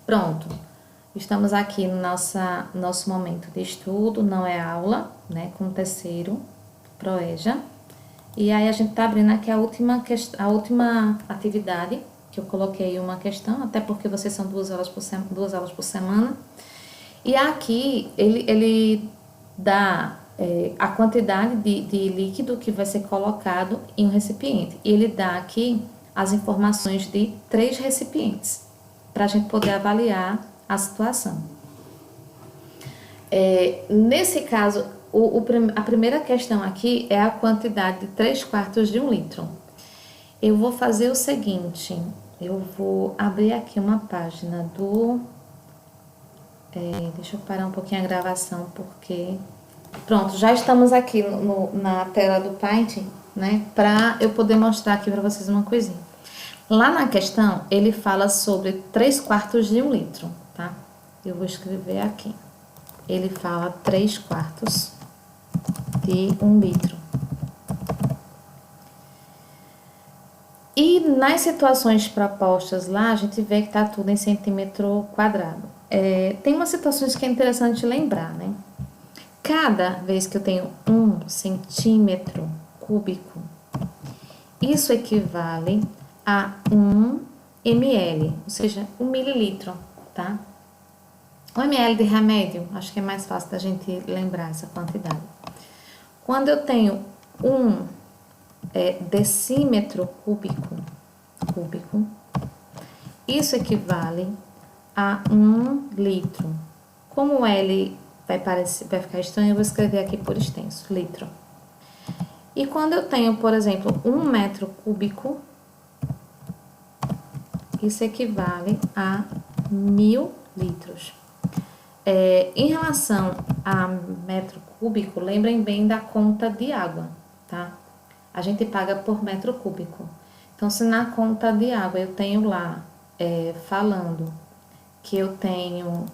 Pronto. Estamos aqui no nosso momento de estudo, não é aula, né? Com o terceiro, Proeja. E aí a gente tá abrindo aqui a última atividade, que eu coloquei uma questão, até porque vocês são duas aulas por semana. E aqui ele dá a quantidade de líquido que vai ser colocado em um recipiente. E ele dá aqui as informações de 3 recipientes, para a gente poder avaliar a situação. Nesse caso, a primeira questão aqui é a quantidade de 3/4 de 1 litro. Eu vou fazer o seguinte, eu vou abrir aqui uma página do... deixa eu parar um pouquinho a gravação, porque... Pronto, já estamos aqui na tela do Paint, né? Para eu poder mostrar aqui para vocês uma coisinha. Lá na questão, ele fala sobre 3/4 de 1 litro, tá? Eu vou escrever aqui. Ele fala 3/4 de 1 litro. E nas situações propostas lá, a gente vê que tá tudo em centímetro quadrado. Tem umas situações que é interessante lembrar, né? Cada vez que eu tenho 1 centímetro cúbico, isso equivale a 1 ml, ou seja, 1 mililitro, tá? 1 ml de remédio, acho que é mais fácil da gente lembrar essa quantidade. Quando eu tenho 1 decímetro cúbico, isso equivale a 1 litro. Como L vai ficar estranho, eu vou escrever aqui por extenso, litro. E quando eu tenho, por exemplo, 1 metro cúbico, isso equivale a 1000 litros. Em relação a metro cúbico, lembrem bem da conta de água, tá? A gente paga por metro cúbico. Então, se na conta de água eu tenho lá, falando que eu tenho...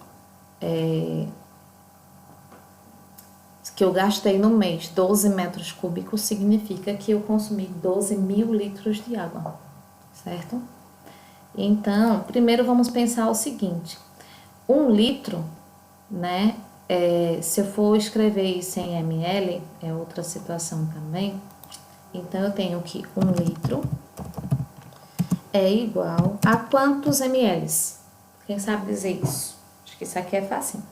que eu gastei no mês 12 metros cúbicos, significa que eu consumi 12.000 litros de água, certo? Então, primeiro vamos pensar o seguinte, 1 litro, né, se eu for escrever isso em ml, é outra situação também, então eu tenho que 1 litro é igual a quantos ml? Quem sabe dizer isso? Acho que isso aqui é fácil.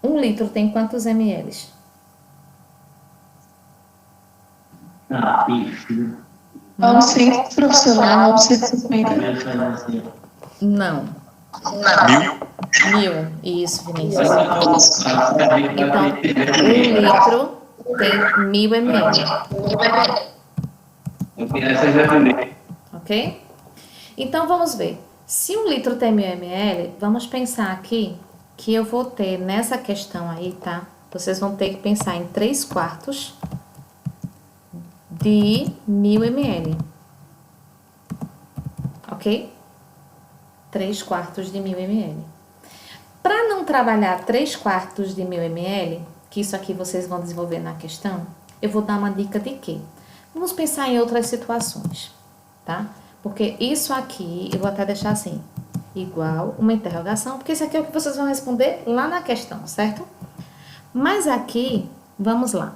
1 litro tem quantos ml? Não sei, profissional, não sei se Não. 1000. Isso, Vinícius. Então, 1 litro tem 1000 ml. Ok? Então, vamos ver. Se 1 litro tem 1000 ml, vamos pensar aqui que eu vou ter nessa questão aí, tá? Vocês vão ter que pensar em 3/4 de 1000 ml. Ok? 3/4 de 1000 ml. Para não trabalhar 3/4 de 1000 ml, que isso aqui vocês vão desenvolver na questão, eu vou dar uma dica de quê? Vamos pensar em outras situações, tá? Porque isso aqui, eu vou até deixar assim, igual uma interrogação, porque isso aqui é o que vocês vão responder lá na questão, certo? Mas aqui, vamos lá.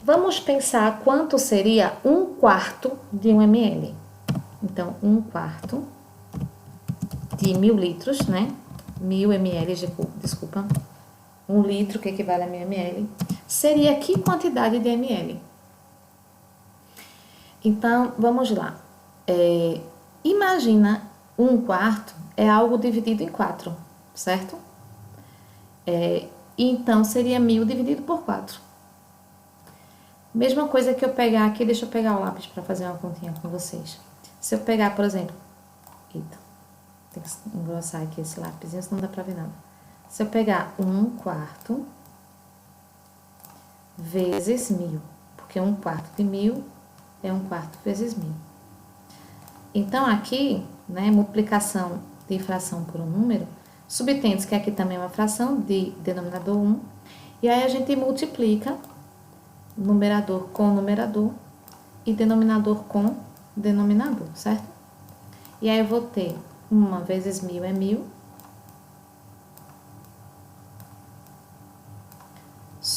Vamos pensar quanto seria 1/4 de 1 ml. Então, 1/4 de 1000 litros, né? 1000 ml, desculpa. 1 litro, que equivale a 1000 ml. Seria que quantidade de ml? Então, vamos lá. Imagina 1/4 é algo dividido em 4, certo? Então, seria 1000 dividido por 4. Mesma coisa que eu pegar aqui, deixa eu pegar o lápis para fazer uma continha com vocês. Se eu pegar, por exemplo... Eita, tem que engrossar aqui esse lápis, senão não dá pra ver nada. Se eu pegar 1/4 vezes 1000, porque 1/4 de 1000 é 1/4 vezes 1000. Então, aqui, né, multiplicação de fração por um número, subtende que aqui também é uma fração de denominador 1, e aí a gente multiplica numerador com numerador e denominador com denominador, certo? E aí eu vou ter 1 vezes 1000 é 1000,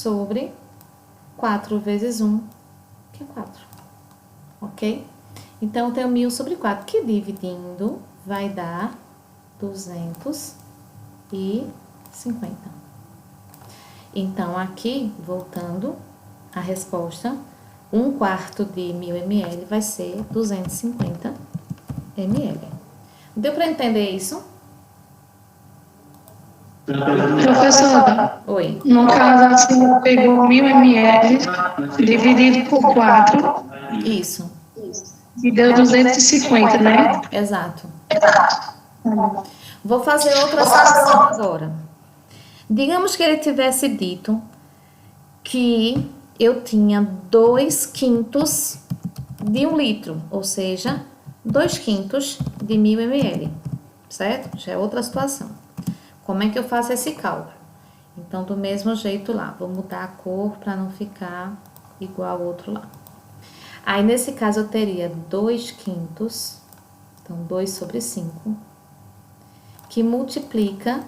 sobre 4 vezes 1, que é 4. Ok? Então, eu tenho 1000 sobre 4, que dividindo vai dar 250. Então, aqui, voltando, a resposta, 1/4 de 1000 ml vai ser 250 ml. Deu para entender isso? Professora, Oi. no caso, assim, pegou 1000 ml dividido por 4 Isso, e deu 250, né? exato. Vou fazer outra situação agora. Digamos que ele tivesse dito que eu tinha 2/5 de 1 litro, ou seja, 2/5 de 1000 ml, certo? Já é outra situação. Como é que eu faço esse cálculo? Então, do mesmo jeito lá, vou mudar a cor para não ficar igual ao outro lá. Aí, nesse caso, eu teria 2/5, então 2 sobre 5, que multiplica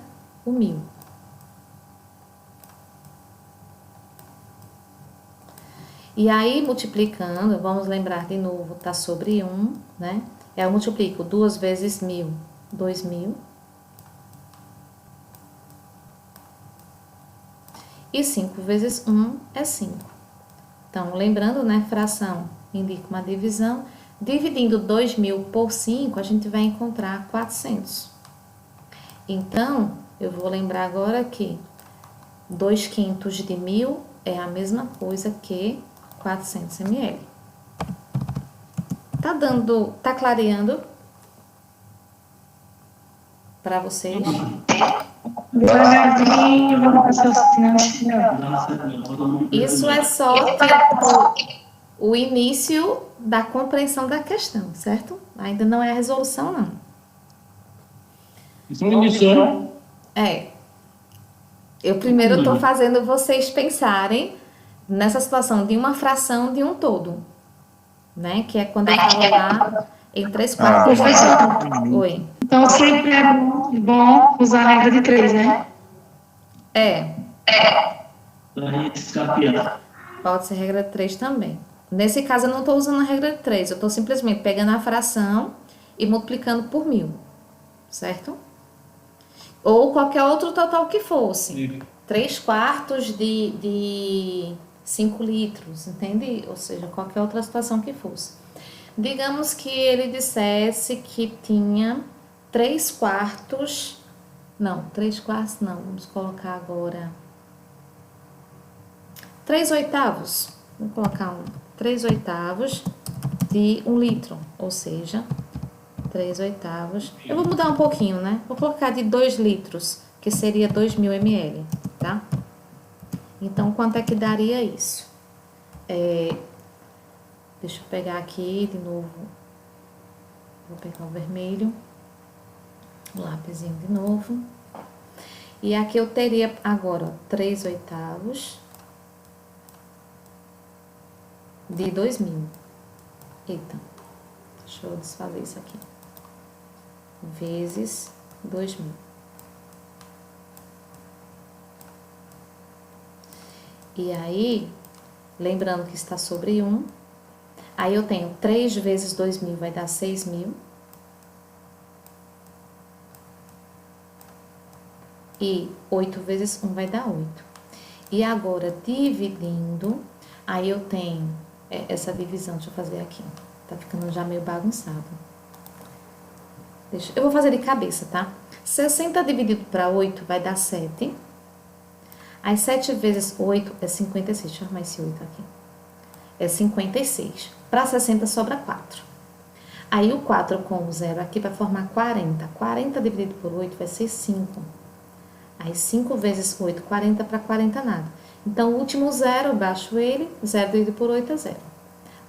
o 1000. E aí, multiplicando, vamos lembrar de novo, tá sobre 1, né? Eu multiplico 2 vezes 1000, 2000. E 5 vezes 1 é 5. Então, lembrando, né, fração indica uma divisão. Dividindo 2000 por 5, a gente vai encontrar 400. Então, eu vou lembrar agora que 2/5 de 1000 é a mesma coisa que 400 ml. Tá clareando para vocês? Devagarzinho, vamos raciocinando. Isso é só tipo o início da compreensão da questão, certo? Ainda não é a resolução, não. Isso é uma lição. É. Eu primeiro estou fazendo vocês pensarem nessa situação de uma fração de um todo, né? Que é quando eu falo lá em 3/4. Oi. Então, sempre é bom usar a regra de 3, né? É, Para a gente escapear. pode ser regra de 3 também. Nesse caso, eu não estou usando a regra de 3, eu estou simplesmente pegando a fração e multiplicando por 1000, certo? Ou qualquer outro total que fosse. 3/4 de 5 litros, entende? Ou seja, qualquer outra situação que fosse. Digamos que ele dissesse que tinha 3/4, não, 3/4 não, vamos colocar agora 3/8, vou colocar 3/8 de 1 litro, ou seja, 3/8, eu vou mudar um pouquinho, né? Vou colocar de 2 litros, que seria 2000 ml, tá? Então, quanto é que daria isso? Deixa eu pegar aqui de novo, vou pegar o vermelho, o lápisinho de novo. E aqui eu teria agora 3/8 de 2000. Eita, deixa eu desfazer isso aqui. Vezes 2000. E aí, lembrando que está sobre 1, aí eu tenho 3 vezes 2000 vai dar 6000. E 8 vezes 1 vai dar 8. E agora, dividindo, aí eu tenho essa divisão, deixa eu fazer aqui. Tá ficando já meio bagunçado. Eu vou fazer de cabeça, tá? 60 dividido para 8 vai dar 7. Aí 7 vezes 8 é 56. Deixa eu arrumar esse 8 aqui. É 56. Para 60 sobra 4. Aí o 4 com o 0 aqui vai formar 40. 40 dividido por 8 vai ser 5. Aí 5 vezes 8, 40 para 40 nada. Então, o último 0, eu baixo ele, 0 dividido por 8 é 0.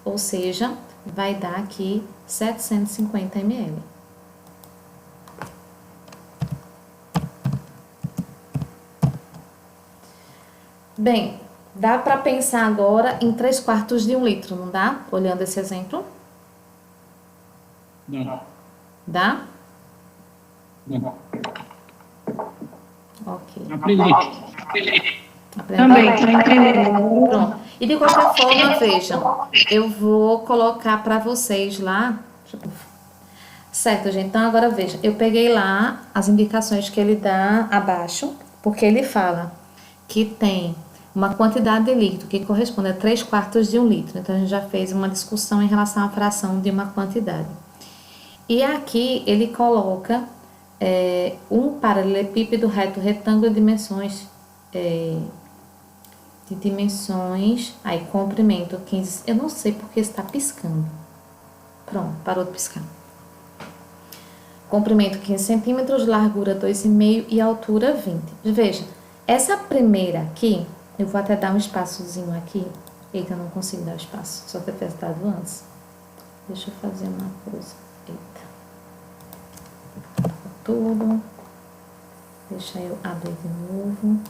Ou seja, vai dar aqui 750 ml. Bem, dá para pensar agora em 3/4 de 1 litro, não dá? Olhando esse exemplo. Não. Dá? Não. Ok. Aprendi. Também, estou entendendo. Pronto. E de qualquer forma, vejam, eu vou colocar para vocês lá. Certo, gente. Então agora veja, eu peguei lá as indicações que ele dá abaixo, porque ele fala que tem uma quantidade de líquido que corresponde a 3/4 de um litro. Então a gente já fez uma discussão em relação à fração de uma quantidade. E aqui ele coloca um paralelepípedo reto retângulo de dimensões. Aí comprimento 15. Eu não sei porque está piscando. Pronto, parou de piscar. Comprimento 15 centímetros, largura 2,5 e altura 20. Veja, essa primeira aqui, eu vou até dar um espaçozinho aqui. Eita, eu não consigo dar espaço, só ter testado antes. Deixa eu fazer uma coisa. Eita. Tudo. Deixa eu abrir de novo.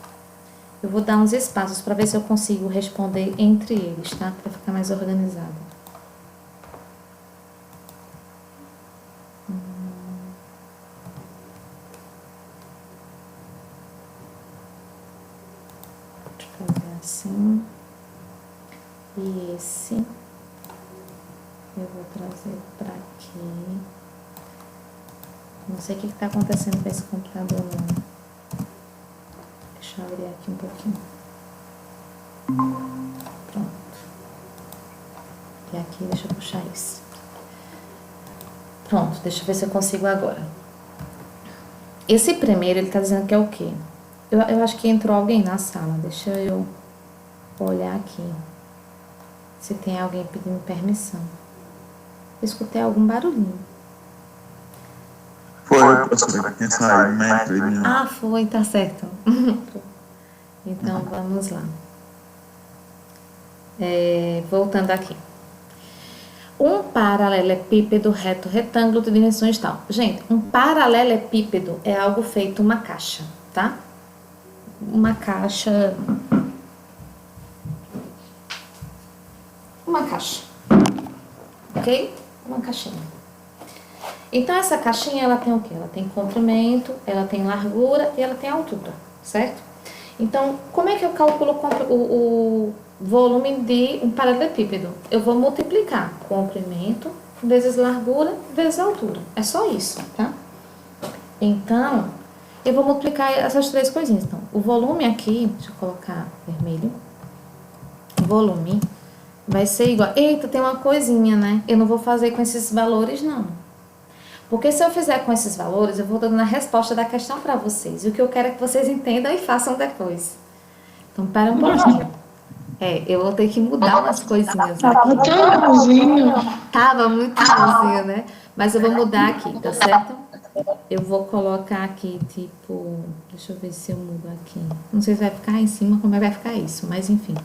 Eu vou dar uns espaços para ver se eu consigo responder entre eles, tá? Para ficar mais organizado. Assim, e esse eu vou trazer para aqui. Não sei o que está acontecendo com esse computador não. Deixa eu abrir aqui um pouquinho. Pronto. E aqui, deixa eu puxar isso. Pronto, deixa eu ver se eu consigo agora. Esse primeiro, ele tá dizendo que é o quê? Eu acho que entrou alguém na sala. Deixa eu olhar aqui. Se tem alguém pedindo permissão. Eu escutei algum barulhinho. Foi, professora, quem saiu, né? Ah, foi, tá certo. Então, vamos lá. Voltando aqui. Um paralelepípedo reto retângulo de dimensões tal. Gente, um paralelepípedo é algo feito uma caixa, tá? Uma caixa. Ok? Uma caixinha. Então, essa caixinha, ela tem o quê? Ela tem comprimento, ela tem largura e ela tem altura, certo? Então, como é que eu calculo o volume de um paralelepípedo? Eu vou multiplicar comprimento vezes largura vezes altura. É só isso, tá? Então, eu vou multiplicar essas três coisinhas. Então, o volume aqui, deixa eu colocar vermelho. O volume vai ser igual. Eita, tem uma coisinha, né? Eu não vou fazer com esses valores, não. Porque se eu fizer com esses valores, eu vou dando a resposta da questão para vocês. E o que eu quero é que vocês entendam e façam depois. Então, pera um pouquinho. Eu vou ter que mudar umas coisinhas aqui. Tava tão bonzinho. Tava muito bonzinho, né? Mas eu vou mudar aqui, tá certo? Eu vou colocar aqui, tipo... Deixa eu ver se eu mudo aqui. Não sei se vai ficar em cima, como vai ficar isso. Mas, enfim.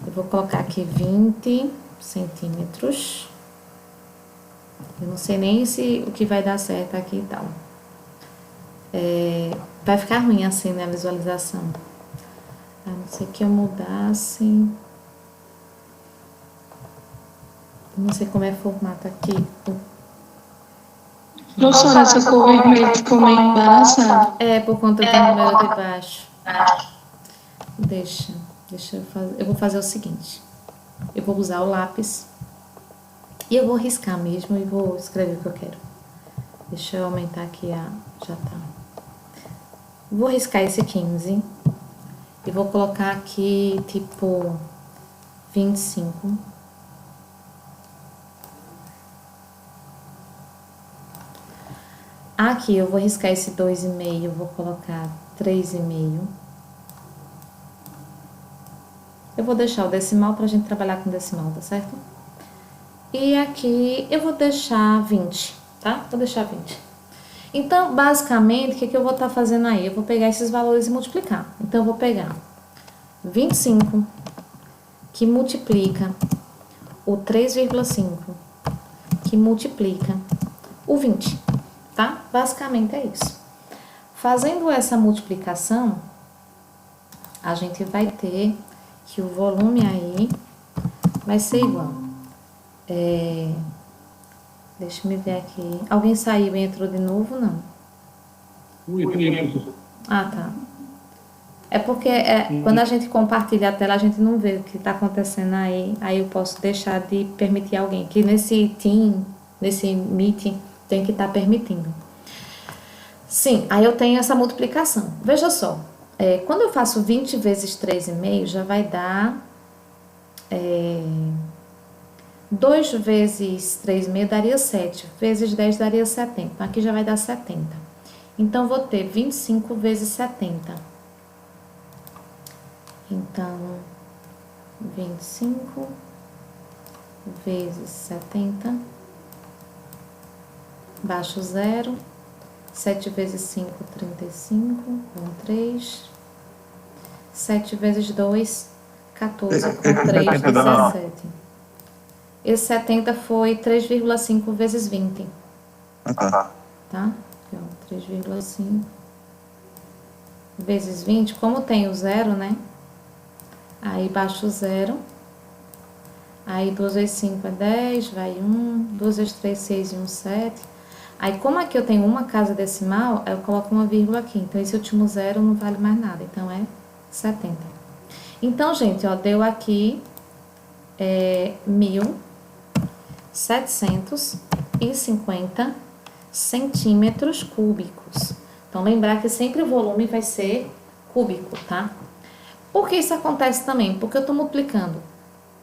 Eu vou colocar aqui 20 centímetros. Eu não sei nem se o que vai dar certo aqui e tal. Vai ficar ruim assim, né, a visualização. A não ser que eu mudasse. Não sei como é o formato aqui. Professora, essa cor vermelha ficou meio embaraçada. Por conta do número de baixo. Deixa eu fazer. Eu vou fazer o seguinte. Eu vou usar o lápis. E eu vou riscar mesmo e vou escrever o que eu quero. Deixa eu aumentar aqui já tá. Vou riscar esse 15. E vou colocar aqui, tipo, 25. Aqui eu vou riscar esse 2,5, vou colocar 3,5. Eu vou deixar o decimal pra gente trabalhar com decimal, tá certo? E aqui eu vou deixar 20, tá? Vou deixar 20. Então, basicamente, o que eu vou estar fazendo aí? Eu vou pegar esses valores e multiplicar. Então, eu vou pegar 25, que multiplica o 3,5, que multiplica o 20, tá? Basicamente é isso. Fazendo essa multiplicação, a gente vai ter que o volume aí vai ser igual. Deixa eu ver aqui. Alguém saiu e entrou de novo? Não. Muito bem, professor. Ah, tá. É porque quando a gente compartilha a tela, a gente não vê o que está acontecendo aí eu posso deixar de permitir alguém, que nesse Team, nesse Meeting, tem que estar permitindo. Sim, aí eu tenho essa multiplicação. Veja só, quando eu faço 20 vezes 3,5, já vai dar 2 vezes 3,5 daria 7, vezes 10 daria 70. Então, aqui já vai dar 70. Então, vou ter 25 vezes 70. Então, 25 vezes 70, baixo 0, 7 vezes 5, 35, 3, 7 vezes 2, 14, com 3, 17. Esse 70 foi 3,5 vezes 20. Tá. Tá? Então, 3,5 vezes 20, como tem o zero, né? Aí baixo o zero. Aí 2 vezes 5 é 10, vai 1. 2 vezes 3, 6 e 1, 7. Aí como aqui eu tenho uma casa decimal, eu coloco uma vírgula aqui. Então esse último zero não vale mais nada. Então é 70. Então, gente, ó, deu aqui 1.750 centímetros cúbicos. Então, lembrar que sempre o volume vai ser cúbico, tá? Por que isso acontece também? Porque eu estou multiplicando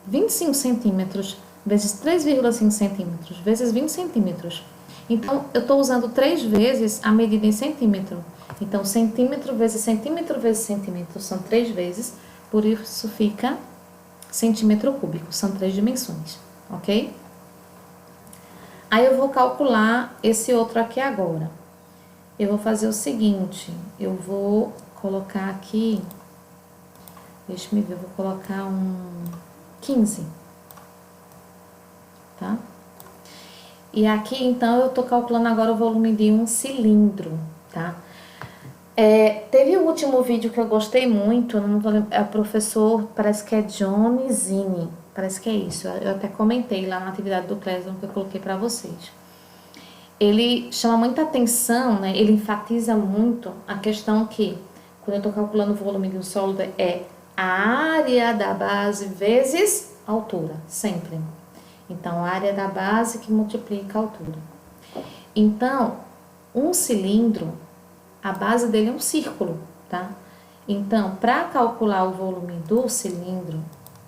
25 centímetros vezes 3,5 centímetros vezes 20 centímetros. Então, eu estou usando 3 vezes a medida em centímetro. Então, centímetro vezes centímetro vezes centímetro são 3 vezes, por isso fica centímetro cúbico, são 3 dimensões, ok? Aí eu vou calcular esse outro aqui agora. Eu vou fazer o seguinte, eu vou colocar aqui, deixa eu ver, eu vou colocar um 15, tá? E aqui, então, eu tô calculando agora o volume de um cilindro, tá? Teve o último vídeo que eu gostei muito, não tô lembrando, é o professor, parece que é John Zini, parece que é isso, eu até comentei lá na atividade do Classroom que eu coloquei pra vocês. Ele chama muita atenção, né? Ele enfatiza muito a questão que, quando eu tô calculando o volume de um sólido, é a área da base vezes a altura, sempre. Então, a área da base que multiplica a altura. Então, um cilindro, a base dele é um círculo, tá? Então, para calcular o volume do cilindro,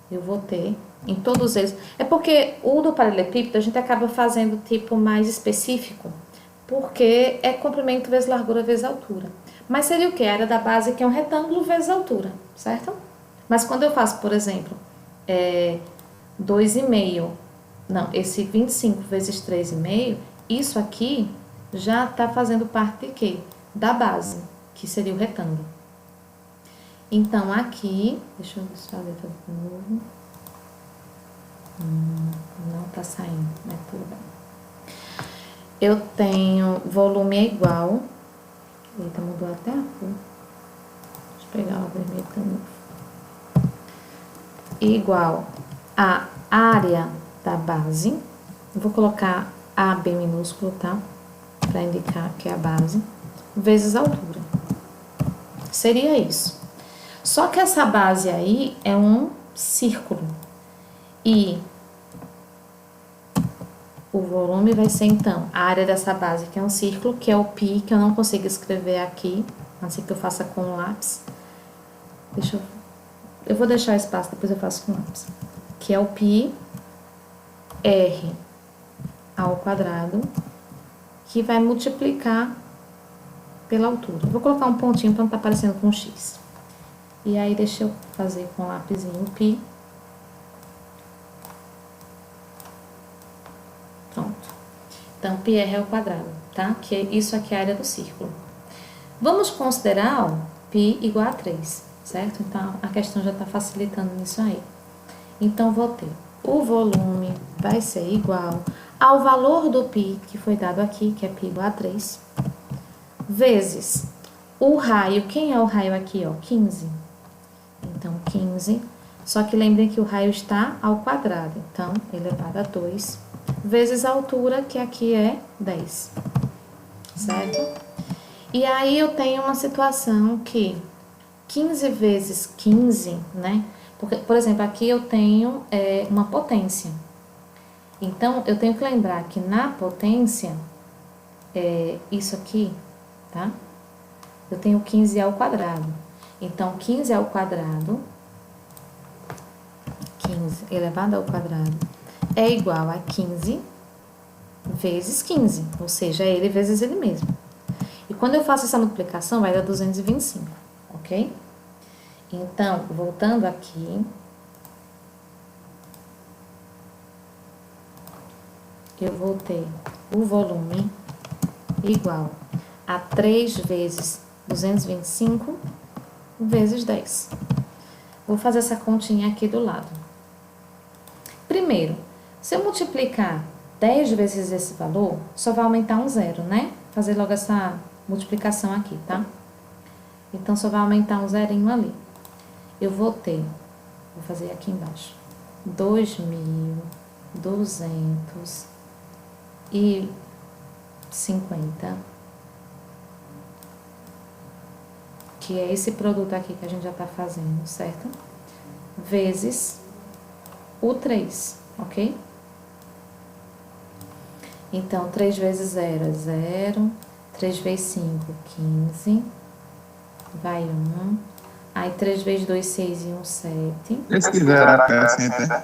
eu vou ter em todos eles. É porque o do paralelepípedo a gente acaba fazendo tipo mais específico, porque é comprimento vezes largura vezes altura. Mas seria o quê? A área da base que é um retângulo vezes altura, certo? Mas quando eu faço, por exemplo, 2,5, não, esse 25 vezes 3,5, isso aqui já está fazendo parte de quê? Da base, que seria o retângulo. Então, aqui, deixa eu fazer de novo. Não tá saindo, mas tudo bem. Eu tenho volume é igual. Eita, mudou até a cor. Deixa eu pegar o vermelho de novo. Igual a área da base. Eu vou colocar AB minúsculo, tá? Pra indicar que é a base. Vezes a altura. Seria isso. Só que essa base aí é um círculo. E o volume vai ser, então, a área dessa base, que é um círculo, que é o π, que eu não consigo escrever aqui, assim que eu faça com o lápis. Eu vou deixar espaço, depois eu faço com o lápis. Que é o π r ao quadrado, que vai multiplicar pela altura. Vou colocar um pontinho para não estar parecendo com um x. E aí, deixa eu fazer com o lápisinho o π. Pronto. Então, πr ao quadrado, tá? Que isso aqui é a área do círculo. Vamos considerar, ó, π igual a 3, certo? Então, a questão já está facilitando nisso aí. Então, vou ter o volume vai ser igual ao valor do π, que foi dado aqui, que é π igual a 3, vezes o raio. Quem é o raio aqui, ó? 15. Então, 15. Só que lembrem que o raio está ao quadrado. Então, elevado a 2. Vezes a altura, que aqui é 10. Certo? E aí, eu tenho uma situação que 15 vezes 15, né? Porque, por exemplo, aqui eu tenho uma potência. Então, eu tenho que lembrar que na potência, isso aqui, tá? Eu tenho 15 ao quadrado. Então, 15 ao quadrado, 15 elevado ao quadrado, é igual a 15 vezes 15, ou seja, é ele vezes ele mesmo. E quando eu faço essa multiplicação, vai dar 225, ok? Então, voltando aqui, eu vou ter o volume igual a 3 vezes 225 vezes 10. Vou fazer essa continha aqui do lado. Primeiro, se eu multiplicar 10 vezes esse valor, só vai aumentar um zero, né? Fazer logo essa multiplicação aqui, tá? Então, só vai aumentar um zerinho ali. Eu vou ter, vou fazer aqui embaixo, 2.250, que é esse produto aqui que a gente já tá fazendo, certo? Vezes o 3, ok? Então, 3 vezes 0 é 0, 3 vezes 5, 15, vai 1, aí 3 vezes 2, 6 e 1, 7. Se quiser acrescentar.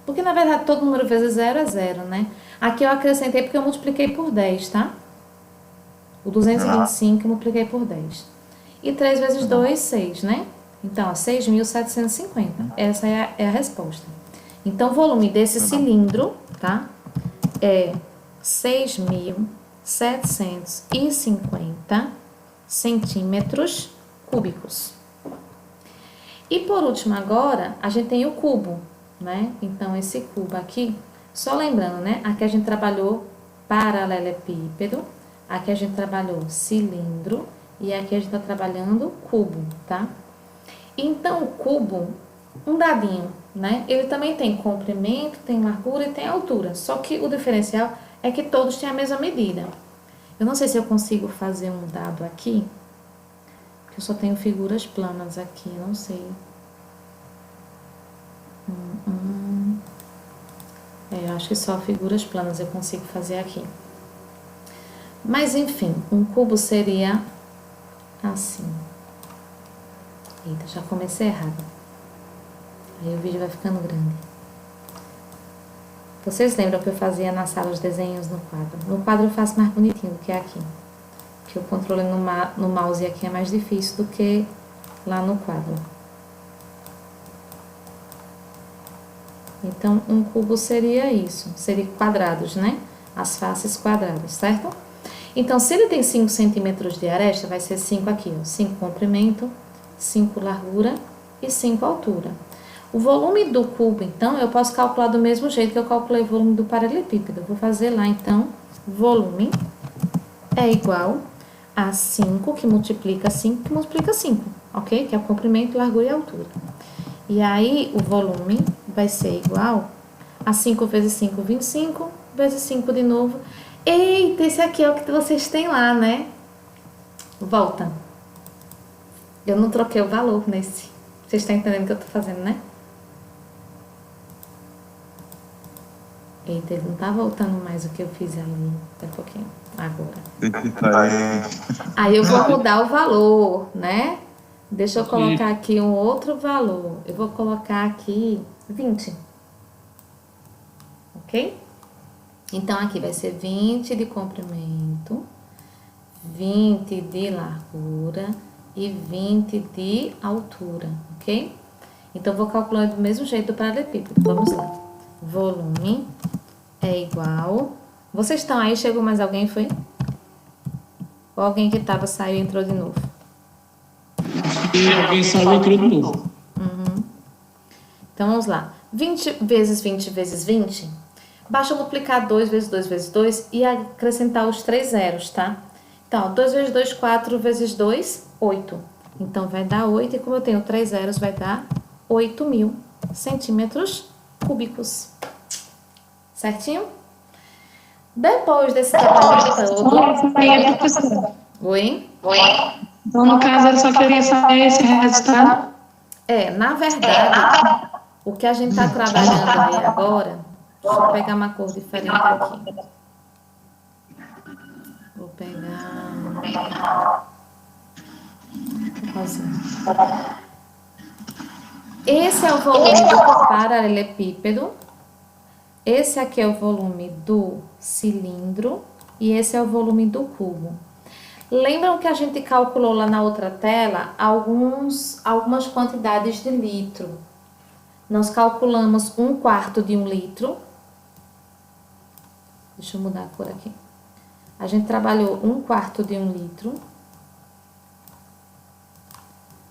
Porque na verdade todo número vezes 0 é 0, né? Aqui eu acrescentei porque eu multipliquei por 10, tá? O 225 eu multipliquei por 10. E 3 vezes 2, 6, né? Então, 6.750. Essa é a resposta. Então, o volume desse cilindro, tá? É 6.750 centímetros cúbicos. E por último agora, a gente tem o cubo, né? Então, esse cubo aqui, só lembrando, né? Aqui a gente trabalhou paralelepípedo, aqui a gente trabalhou cilindro e aqui a gente tá trabalhando cubo, tá? Então, o cubo, um dadinho, né? Ele também tem comprimento, tem largura e tem altura. Só que o diferencial é que todos têm a mesma medida. Eu não sei se eu consigo fazer um dado aqui, porque eu só tenho figuras planas aqui, não sei. Eu acho que só figuras planas eu consigo fazer aqui. Mas, enfim, um cubo seria assim. Eita, já comecei errado. Aí o vídeo vai ficando grande. Vocês lembram que eu fazia na sala os desenhos no quadro? No quadro eu faço mais bonitinho do que aqui. Porque o controle no mouse aqui é mais difícil do que lá no quadro. Então, um cubo seria isso. Seria quadrados, né? As faces quadradas, certo? Então, se ele tem 5 centímetros de aresta, vai ser 5 aqui, ó. 5 comprimento, 5 largura e 5 altura. O volume do cubo, então, eu posso calcular do mesmo jeito que eu calculei o volume do paralelepípedo. Eu vou fazer lá, então, volume é igual a 5, que multiplica 5, que multiplica 5, ok? Que é o comprimento, largura e altura. E aí, o volume vai ser igual a 5 vezes 5, 25, vezes 5 de novo. Eita, esse aqui é o que vocês têm lá, né? Volta. Eu não troquei o valor nesse. Vocês estão entendendo o que eu tô fazendo, né? Eita, ele não tá voltando mais o que eu fiz ali. Daqui a pouquinho. Agora. Aí eu vou mudar o valor, né? Deixa eu colocar aqui um outro valor. Eu vou colocar aqui 20. Ok? Então, aqui vai ser 20 de comprimento, 20 de largura e 20 de altura, ok? Então, vou calcular do mesmo jeito do paralelepípedo. Vamos lá. Volume é igual... Vocês estão aí? Chegou mais alguém, foi? Ou alguém que estava, saiu e entrou de novo? E alguém saiu e entrou de novo. Então, vamos lá. 20 vezes 20 vezes 20... Basta multiplicar 2 vezes 2 vezes 2 e acrescentar os 3 zeros, tá? Então, 2 vezes 2, 4 vezes 2, 8. Então, vai dar 8 e como eu tenho 3 zeros, vai dar 8.000 centímetros cúbicos. Certinho? Depois desse trabalho todo... Aí, professora. Oi? Então, no caso, ele só queria saber esse resultado. Na verdade, o que a gente está trabalhando aí agora, deixa eu pegar uma cor diferente aqui. Vou pegar rosinha. Esse é o volume do paralelepípedo. Esse aqui é o volume do cilindro e esse é o volume do cubo. Lembram que a gente calculou lá na outra tela algumas quantidades de litro? Nós calculamos 1/4 de 1 litro. Deixa eu mudar a cor aqui. A gente trabalhou 1/4 de 1 litro,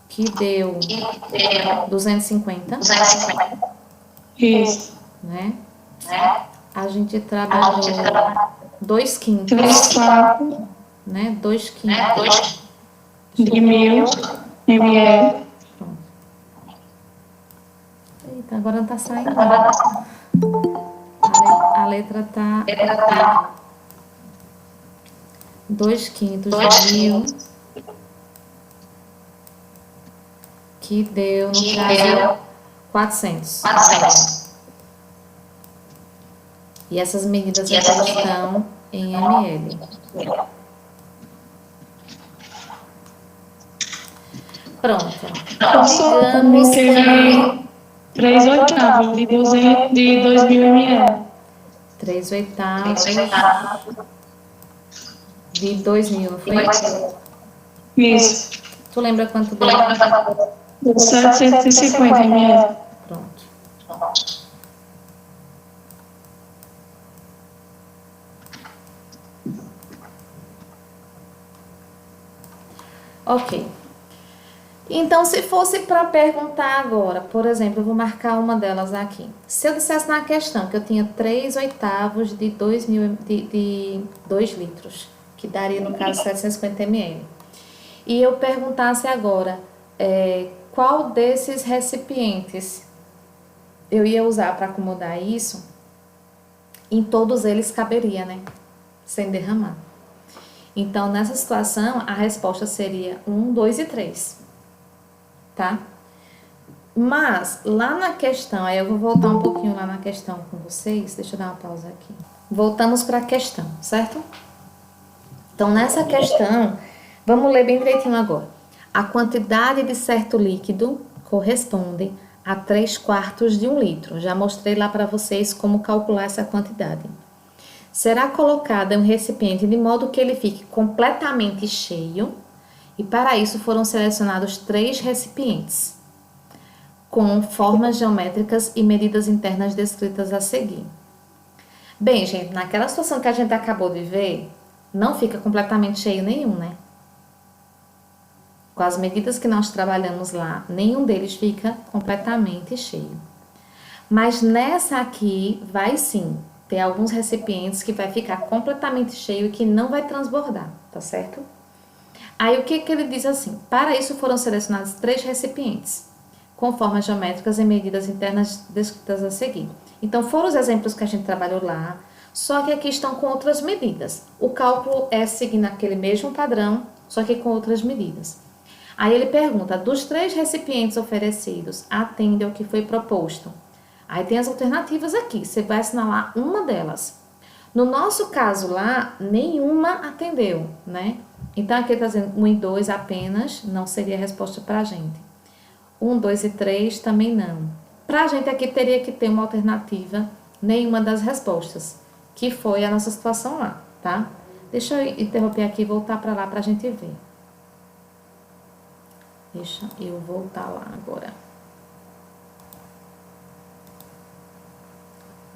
que deu 250. Isso. Né? A gente trabalhou 2/5, 3/4 né? 2/5 de 1000 ml. Pronto. Eita, agora não tá saindo. A letra tá 2/5 de 1000, que deu, no caso, 400. E essas medidas aqui estão em ml. Pronto. Eu só Digamos coloquei 3/8 de 2000 ml. 3/8 de 2000, não foi? Isso. Tu lembra quanto deu? 750 ml. Pronto. Ok. Então, se fosse para perguntar agora, por exemplo, eu vou marcar uma delas aqui. Se eu dissesse na questão que eu tinha 3/8 de 2 litros, que daria, no caso, 750 ml, e eu perguntasse agora qual desses recipientes eu ia usar para acomodar isso, em todos eles caberia, né? Sem derramar. Então, nessa situação, a resposta seria 1, 2 e 3. Tá? Mas, lá na questão, aí eu vou voltar um pouquinho lá na questão com vocês. Deixa eu dar uma pausa aqui. Voltamos para a questão, certo? Então, nessa questão, vamos ler bem direitinho agora. A quantidade de certo líquido corresponde a 3/4 de 1 litro. Já mostrei lá para vocês como calcular essa quantidade. Será colocada em um recipiente de modo que ele fique completamente cheio, e para isso foram selecionados 3 recipientes, com formas geométricas e medidas internas descritas a seguir. Bem, gente, naquela situação que a gente acabou de ver, não fica completamente cheio nenhum, né? Com as medidas que nós trabalhamos lá, nenhum deles fica completamente cheio. Mas nessa aqui, vai sim ter alguns recipientes que vai ficar completamente cheio e que não vai transbordar, tá certo? Aí o que ele diz assim? Para isso foram selecionados 3 recipientes, com formas geométricas e medidas internas descritas a seguir. Então foram os exemplos que a gente trabalhou lá, só que aqui estão com outras medidas. O cálculo é seguindo aquele mesmo padrão, só que com outras medidas. Aí ele pergunta, dos 3 recipientes oferecidos, atende ao que foi proposto? Aí tem as alternativas aqui, você vai assinalar uma delas. No nosso caso lá, nenhuma atendeu, né? Então aqui ele está dizendo 1 e 2 apenas, não seria a resposta para a gente. 1, 2 e 3 também não. Para a gente aqui teria que ter uma alternativa, nenhuma das respostas, que foi a nossa situação lá, tá? Deixa eu interromper aqui e voltar para lá para a gente ver. Deixa eu voltar lá agora.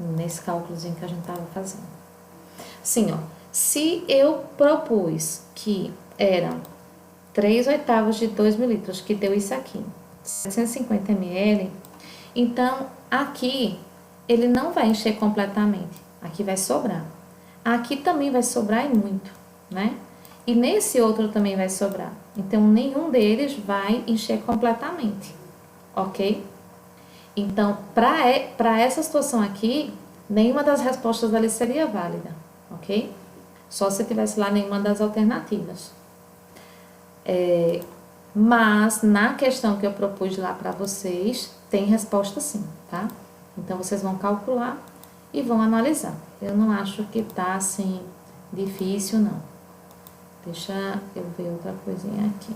Nesse cálculozinho que a gente estava fazendo. Sim, ó. Se eu propus que eram 3/8 de 2 mililitros, que deu isso aqui, 750 ml, então aqui ele não vai encher completamente. Aqui vai sobrar. Aqui também vai sobrar e muito, né? E nesse outro também vai sobrar. Então, nenhum deles vai encher completamente, ok? Então, para essa situação aqui, nenhuma das respostas ali seria válida, ok? Só se tivesse lá nenhuma das alternativas. Mas na questão que eu propus lá para vocês, tem resposta sim, tá? Então vocês vão calcular e vão analisar. Eu não acho que tá assim difícil, não. Deixa eu ver outra coisinha aqui.